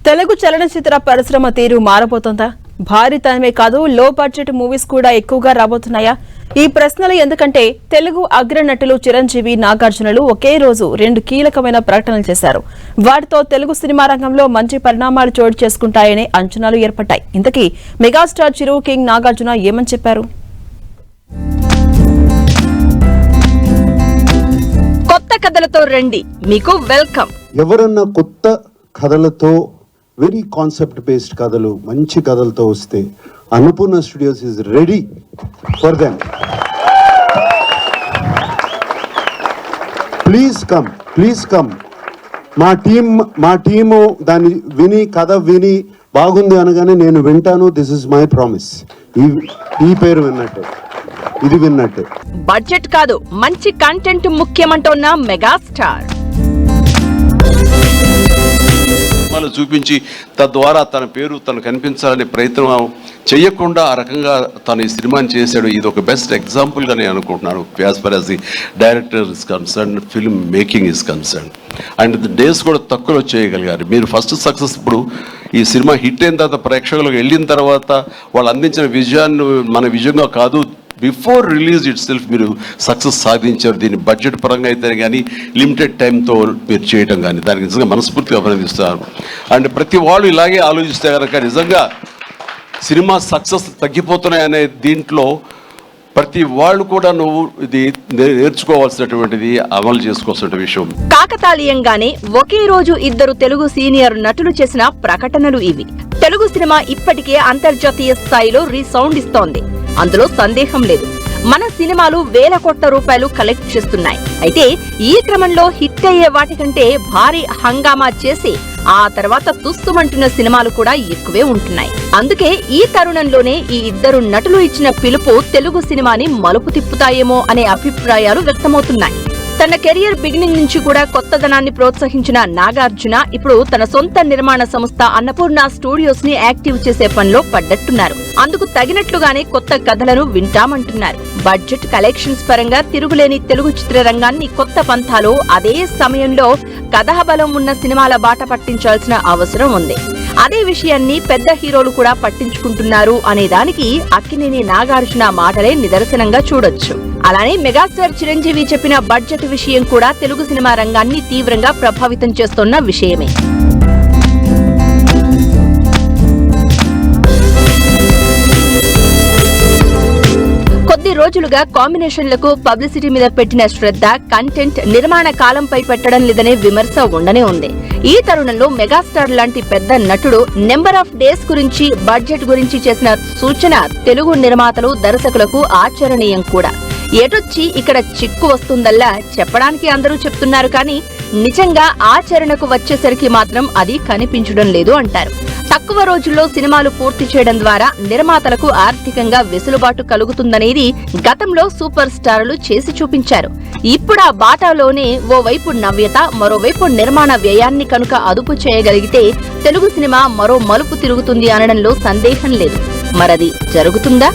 తెలుగు చలనచిత్ర పరిశ్రమ తీరు మారబోతోందా? భారీతనమే కాదు, లో బడ్జెట్ మూవీస్ కూడా ఎక్కువగా రాబోతున్నాయా? ఈ ప్రశ్నలు ఎందుకంటే తెలుగు అగ్రనటులు చిరంజీవి, నాగార్జునలు ఒకే రోజు 2 కీలకమైన ప్రకటనలు చేశారు. వాటితో తెలుగు సినిమా రంగంలో మంచి పరిణామాలు చోటు చేసుకుంటాయనే అంచనాలు ఏర్పడ్డాయి. ఇంతకీ మెగాస్టార్ చిరు, కింగ్ నాగార్జున ఏమని చెప్పారు? కొత్త కథలతో రండి, మీకు వెల్కమ్. ఎవరన్నా కొత్త కథలతో, వెరీ కాన్సెప్ట్ బేస్డ్ కథలు, మంచి కథలతో వస్తే Annapurna studios is ready for them. Please come. మా టీము దాన్ని విని, కథ విని బాగుంది అనగానే నేను వింటాను. This is my promise. ఈ పేరు విన్నట్టే, ఇది విన్నట్టే. బడ్జెట్ కాదు, మంచి కంటెంట్ ముఖ్యమంటున్న మెగాస్టార్ చూపించి తద్వారా తన పేరు తను కనిపించాలనే ప్రయత్నం చేయకుండా ఆ రకంగా తను ఈ సినిమాని చేశాడు. ఇది ఒక బెస్ట్ ఎగ్జాంపుల్గా నేను అనుకుంటున్నాను. As for as the director is concern, film making is concern. And days కూడా తక్కువలో చేయగలిగారు. మీరు ఫస్ట్ సక్సెస్, ఇప్పుడు ఈ సినిమా హిట్ అయిన తర్వాత ప్రేక్షకులకు వెళ్ళిన తర్వాత వాళ్ళు అందించిన విజయాన్ని మన విజయంగా కాదు, బిఫోర్ రిలీజ్ ఇట్ సెల్ఫ్ మీరు సక్సెస్ సాధించారు. దీన్ని బడ్జెట్ పరంగా అయితే కానీ, లిమిటెడ్ టైంతో మీరు చేయడం కానీ, దానికి నిజంగా మనస్ఫూర్తిగా అభినందిస్తాను. అండ్ ప్రతి వాళ్ళు ఇలాగే ఆలోచిస్తే కనుక నిజంగా సినిమా సక్సెస్ తగ్గిపోతున్నాయనే దీంట్లో ప్రతి వాళ్ళు కూడా నువ్వు ఇది నేర్చుకోవాల్సినటువంటిది, అమలు చేసుకోవాల్సిన విషయం. కాకతాళీయంగానే ఒకే రోజు 2 తెలుగు సీనియర్ నటులు చేసిన ప్రకటనలు ఇవి. తెలుగు సినిమా ఇప్పటికే అంతర్జాతీయ స్థాయిలో రీసౌండ్ ఇస్తోంది, అందులో సందేహం లేదు. మన సినిమాలు వేల కోట్ల రూపాయలు కలెక్ట్ చేస్తున్నాయి. అయితే ఈ క్రమంలో హిట్ అయ్యే వాటికంటే భారీ హంగామా చేసి ఆ తర్వాత తుస్సుమంటున్న సినిమాలు కూడా ఎక్కువే ఉంటున్నాయి. అందుకే ఈ తరుణంలోనే ఈ 2 నటులు ఇచ్చిన పిలుపు తెలుగు సినిమాని మలుపు తిప్పుతాయేమో అనే అభిప్రాయాలు వ్యక్తమవుతున్నాయి. తన కెరియర్ బిగినింగ్ నుంచి కూడా కొత్తదనాన్ని ప్రోత్సహించిన నాగార్జున ఇప్పుడు తన సొంత నిర్మాణ సంస్థ అన్నపూర్ణ స్టూడియోస్ ని యాక్టివ్ చేసే పనిలో పడ్డట్టున్నారు. అందుకు తగినట్లుగానే కొత్త కథలను వింటామంటున్నారు. బడ్జెట్, కలెక్షన్స్ పరంగా తిరుగులేని తెలుగు చిత్రరంగాన్ని కొత్త పంథాలో, అదే సమయంలో కథాబలం ఉన్న సినిమాల బాట పట్టించాల్సిన అవసరం ఉంది. అదే విషయాన్ని పెద్ద హీరోలు కూడా పట్టించుకుంటున్నారు అనే దానికి అక్కినేని నాగార్జున మాటలే నిదర్శనంగా చూడొచ్చు. అలానే మెగాస్టార్ చిరంజీవి చెప్పిన బడ్జెట్ విషయం కూడా తెలుగు సినిమా రంగాన్ని తీవ్రంగా ప్రభావితం చేస్తున్న విషయమే. కొద్ది రోజులుగా కాంబినేషన్లకు, పబ్లిసిటీ మీద పెట్టిన శ్రద్ధ, కంటెంట్ నిర్మాణ కాలంపై పెట్టడం లేదనే విమర్శ ఉండనే ఉంది. ఈ తరుణంలో మెగాస్టార్ లాంటి పెద్ద నటుడు నెంబర్ ఆఫ్ డేస్ గురించి, బడ్జెట్ గురించి చేసిన సూచన తెలుగు నిర్మాతలు, దర్శకులకు ఆచరణీయం కూడా. ఏటొచ్చి ఇక్కడ చిక్కు వస్తుందల్లా చెప్పడానికి అందరూ చెప్తున్నారు, కానీ నిజంగా ఆచరణకు వచ్చేసరికి మాత్రం అది కనిపించడం లేదు అంటారు. తక్కువ రోజుల్లో సినిమాలు పూర్తి చేయడం ద్వారా నిర్మాతలకు ఆర్థికంగా వెసులుబాటు కలుగుతుందనేది గతంలో సూపర్ స్టార్లు చేసి చూపించారు. ఇప్పుడు ఆ బాటాలోనే ఓవైపు నవ్యత, మరోవైపు నిర్మాణ వ్యయాన్ని కనుక అదుపు చేయగలిగితే తెలుగు సినిమా మరో మలుపు తిరుగుతుంది అనడంలో సందేహం లేదు. మరది జరుగుతుందా?